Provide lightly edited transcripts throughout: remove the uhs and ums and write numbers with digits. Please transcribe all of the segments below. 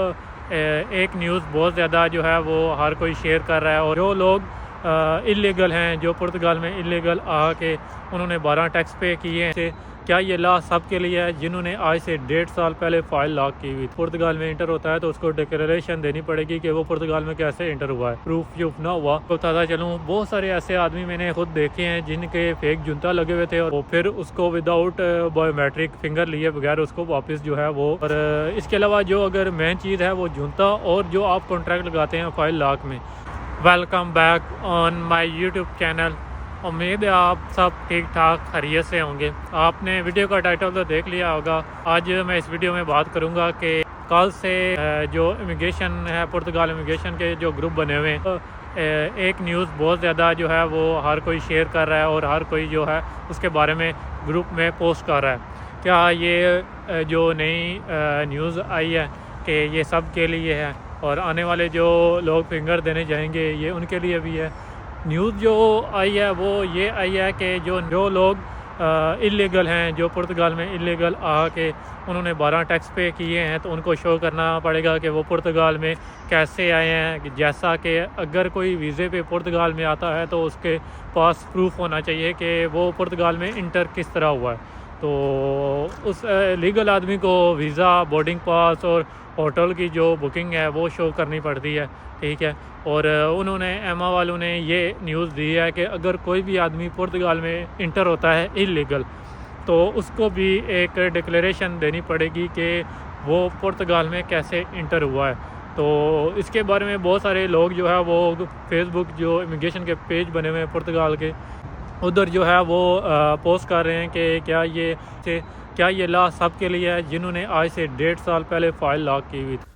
एक न्यूज़ बहुत ज़्यादा जो है वो हर कोई शेयर कर रहा है, और जो लोग इलीगल हैं, जो पुर्तगाल में इलीगल आके उन्होंने 12 टैक्स पे किए हैं, क्या ये लॉ सब के लिए है जिन्होंने आज से 1.5 साल पहले फाइल लॉक की हुई? पुर्तगाल में इंटर होता है तो उसको डिक्लेरेशन देनी पड़ेगी कि वो पुर्तगाल में कैसे इंटर हुआ है। प्रूफ ना हुआ तो बताता चलूँ, बहुत सारे ऐसे आदमी मैंने खुद देखे हैं जिनके फेक जुंता लगे हुए थे, और वो फिर उसको विदाउट बायोमेट्रिक फिंगर लिए बगैर उसको वापस जो है वो। और इसके अलावा जो अगर मेन चीज़ है वो जुंता, और जो आप कॉन्ट्रैक्ट लगाते हैं फाइल लॉक में। Welcome back on my YouTube channel. उम्मीद है आप सब ठीक ठाक खैरियत से होंगे। आपने वीडियो का टाइटल तो देख लिया होगा। आज मैं इस वीडियो में बात करूंगा कि कल से जो इमिग्रेशन है, पुर्तगाल इमिग्रेशन के जो ग्रुप बने हुए हैं, एक न्यूज़ बहुत ज़्यादा जो है वो हर कोई शेयर कर रहा है, और हर कोई जो है उसके बारे में ग्रुप में पोस्ट कर रहा है। क्या ये जो नई न्यूज़ आई है कि ये सब के लिए है, और आने वाले जो लोग फिंगर देने जाएंगे ये उनके लिए भी है? न्यूज़ जो आई है वो ये आई है कि जो लोग इलीगल हैं, जो पुर्तगाल में इलीगल आके उन्होंने 12 टैक्स पे किए हैं, तो उनको शो करना पड़ेगा कि वो पुर्तगाल में कैसे आए हैं। जैसा कि अगर कोई वीज़े पे पुर्तगाल में आता है तो उसके पास प्रूफ होना चाहिए कि वो पुर्तगाल में इंटर किस तरह हुआ है। तो उस लीगल आदमी को वीज़ा, बोर्डिंग पास और होटल की जो बुकिंग है वो शो करनी पड़ती है, ठीक है। और उन्होंने एमा वालों ने ये न्यूज़ दी है कि अगर कोई भी आदमी पुर्तगाल में इंटर होता है इलीगल, तो उसको भी एक डिक्लेरेशन देनी पड़ेगी कि वो पुर्तगाल में कैसे इंटर हुआ है। तो इसके बारे में बहुत सारे लोग जो है वो फेसबुक जो इमिग्रेशन के पेज बने हुए हैं पुर्तगाल के, उधर जो है वो पोस्ट कर रहे हैं कि क्या ये लॉ सब के लिए है जिन्होंने आज से 1.5 साल पहले फाइल लॉक की हुई थी।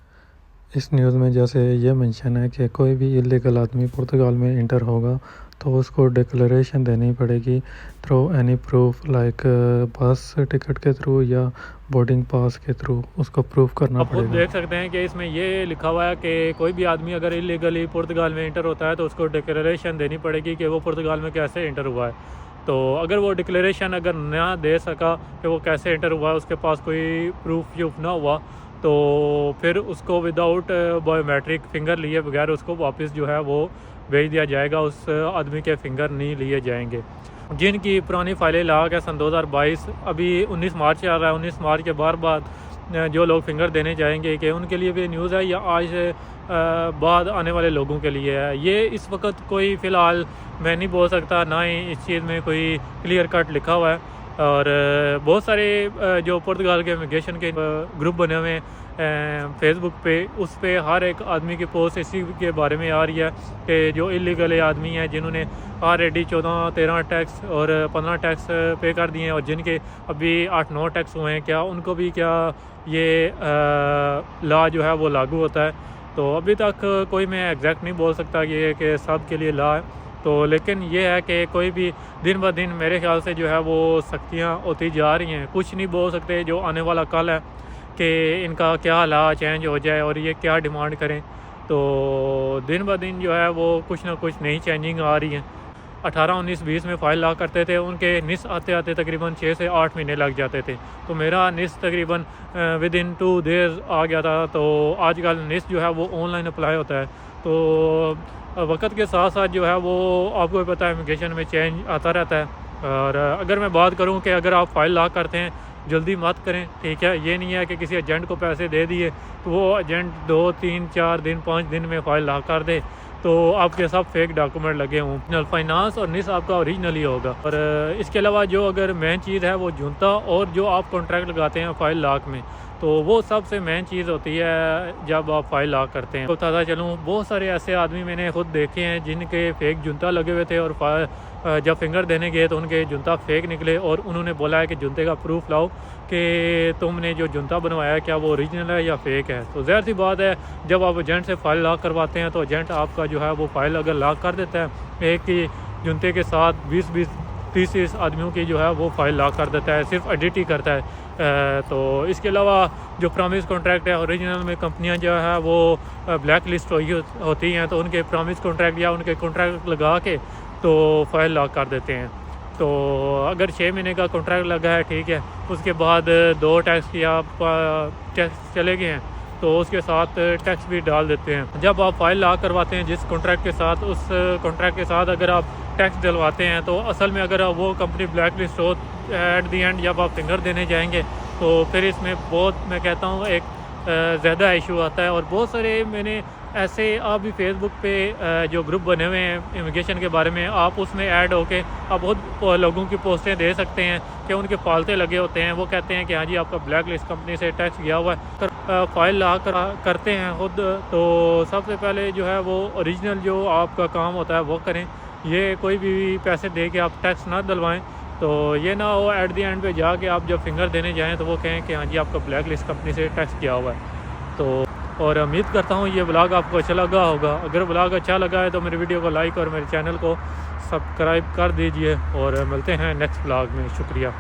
इस न्यूज़ में जैसे ये मेंशन है कि कोई भी इलीगल आदमी पुर्तगाल में इंटर होगा तो उसको डिक्लेरेशन देनी पड़ेगी थ्रू एनी प्रूफ, लाइक बस टिकट के थ्रू या बोर्डिंग पास के थ्रू उसको प्रूफ करना आप खुद पड़ेगा। देख सकते हैं कि इसमें ये लिखा हुआ है कि कोई भी आदमी अगर इलीगली पुर्तगाल में इंटर होता है तो उसको डिक्लेरेशन देनी पड़ेगी कि वो पुर्तगाल में कैसे इंटर हुआ है। तो अगर वो डिक्लेरेशन अगर ना दे सका कि वो कैसे इंटर हुआ है, उसके पास कोई प्रूफ ना हुआ, तो फिर उसको विदाउट बायोमेट्रिक फिंगर लिए बगैर उसको वापस जो है वो भेज दिया जाएगा। उस आदमी के फिंगर नहीं लिए जाएंगे। जिनकी पुरानी फाइलें लॉक है सन 2022, अभी 19 मार्च चल रहा है, 19 मार्च के बाद जो लोग फिंगर देने जाएंगे कि उनके लिए भी न्यूज़ है या आज से बाद आने वाले लोगों के लिए है। ये इस वक्त कोई फ़िलहाल मैं नहीं बोल सकता, ना ही इस चीज़ में कोई क्लियर कट लिखा हुआ है। और बहुत सारे जो पुर्तगाल के इमिग्रेशन के ग्रुप बने हुए हैं फेसबुक पे, उस पे हर एक आदमी की पोस्ट इसी के बारे में आ रही है कि जो इलीगल आदमी हैं जिन्होंने ऑलरेडी 14-13 टैक्स और 15 टैक्स पे कर दिए हैं, और जिनके अभी 8-9 टैक्स हुए हैं, क्या उनको भी क्या ये लॉ जो है वो लागू होता है? तो अभी तक कोई मैं एग्जैक्ट नहीं बोल सकता कि सब के लिए लॉ है। तो लेकिन ये है कि कोई भी दिन ब दिन मेरे ख्याल से जो है वो सख्तियाँ होती जा रही हैं। कुछ नहीं बोल सकते जो आने वाला कल है कि इनका क्या लॉ चेंज हो जाए और ये क्या डिमांड करें। तो दिन ब दिन जो है वो कुछ ना कुछ नई चेंजिंग आ रही है। 18, 19, 20 में फाइल लॉक करते थे, उनके निस आते आते तकरीबन 6 से 8 महीने लग जाते थे। तो मेरा निस तकरीबन विद इन 2 डेज़ आ गया था। तो आजकल निस जो है वो ऑनलाइन अप्लाई होता है। तो वक्त के साथ साथ जो है वो आपको भी पता है इमिग्रेशन में चेंज आता रहता है। और अगर मैं बात करूं कि अगर आप फाइल लॉक करते हैं जल्दी मत करें, ठीक है। ये नहीं है कि किसी एजेंट को पैसे दे दिए तो वो एजेंट 2, 3, 4 दिन 5 दिन में फ़ाइल लॉक कर दे तो आपके सब फेक डॉक्यूमेंट लगे हों। ओरिजिनल फाइनेंस और निस आपका ओरिजिनल ही होगा। और इसके अलावा जो अगर मेन चीज़ है वो जुंता, और जो आप कॉन्ट्रैक्ट लगाते हैं फाइल लॉक में, तो वो सबसे मेन चीज़ होती है जब आप फाइल लॉक करते हैं। तो बताता चलूँ, बहुत सारे ऐसे आदमी मैंने खुद देखे हैं जिनके फेक जुंता लगे हुए थे, और जब फिंगर देने गए तो उनके जुंता फेक निकले, और उन्होंने बोला है कि जुंते का प्रूफ लाओ कि तुमने जो जुंता बनवाया है क्या वो ओरिजिनल है या फेक है। तो ज़ाहिर सी बात है, जब आप एजेंट से फ़ाइल लॉक करवाते हैं तो एजेंट आपका जो है वो फ़ाइल अगर लॉक कर देता है एक ही जुंते के साथ 20-20, 30 आदमियों की जो है वो फ़ाइल लॉक कर देता है, सिर्फ एडिट ही करता है। तो इसके अलावा जो प्रॉमिस कॉन्ट्रैक्ट है ओरिजिनल में कंपनियां जो है वो ब्लैक लिस्ट होती हैं, तो उनके प्रॉमिस कॉन्ट्रैक्ट या उनके कॉन्ट्रैक्ट लगा के तो फाइल लॉक कर देते हैं। तो अगर 6 महीने का कॉन्ट्रैक्ट लगा है, ठीक है, उसके बाद 2 टैक्स की आप टैक्स चले गए हैं, तो उसके साथ टैक्स भी डाल देते हैं। जब आप फाइल ला करवाते हैं जिस कॉन्ट्रैक्ट के साथ, उस कॉन्ट्रैक्ट के साथ अगर आप टैक्स डलवाते हैं तो असल में अगर वो कंपनी ब्लैक लिस्ट हो, एट दी एंड जब आप फिंगर देने जाएंगे तो फिर इसमें बहुत, मैं कहता हूँ, एक ज़्यादा इशू आता है। और बहुत सारे मैंने ऐसे, आप भी फेसबुक पे जो ग्रुप बने हुए हैं इमिग्रेशन के बारे में, आप उसमें ऐड होके आप बहुत लोगों की पोस्टें दे सकते हैं कि उनके फालते लगे होते हैं। वो कहते हैं कि हाँ जी आपका ब्लैक लिस्ट कंपनी से टैक्स गया हुआ है, फाइल ला कर करते हैं खुद। तो सबसे पहले जो है वो ओरिजिनल जो आपका काम होता है वो करें, ये कोई भी पैसे दे के आप टैक्स ना डलवाएं। तो ये ना हो एट द एंड पे जाके आप जब फिंगर देने जाएं तो वो कहें कि हाँ जी आपका ब्लैक लिस्ट कंपनी से टैक्स किया हुआ है। तो और उम्मीद करता हूँ ये व्लॉग आपको अच्छा लगा होगा। अगर व्लॉग अच्छा लगा है तो मेरे वीडियो को लाइक और मेरे चैनल को सब्सक्राइब कर दीजिए और मिलते हैं नेक्स्ट व्लॉग में। शुक्रिया।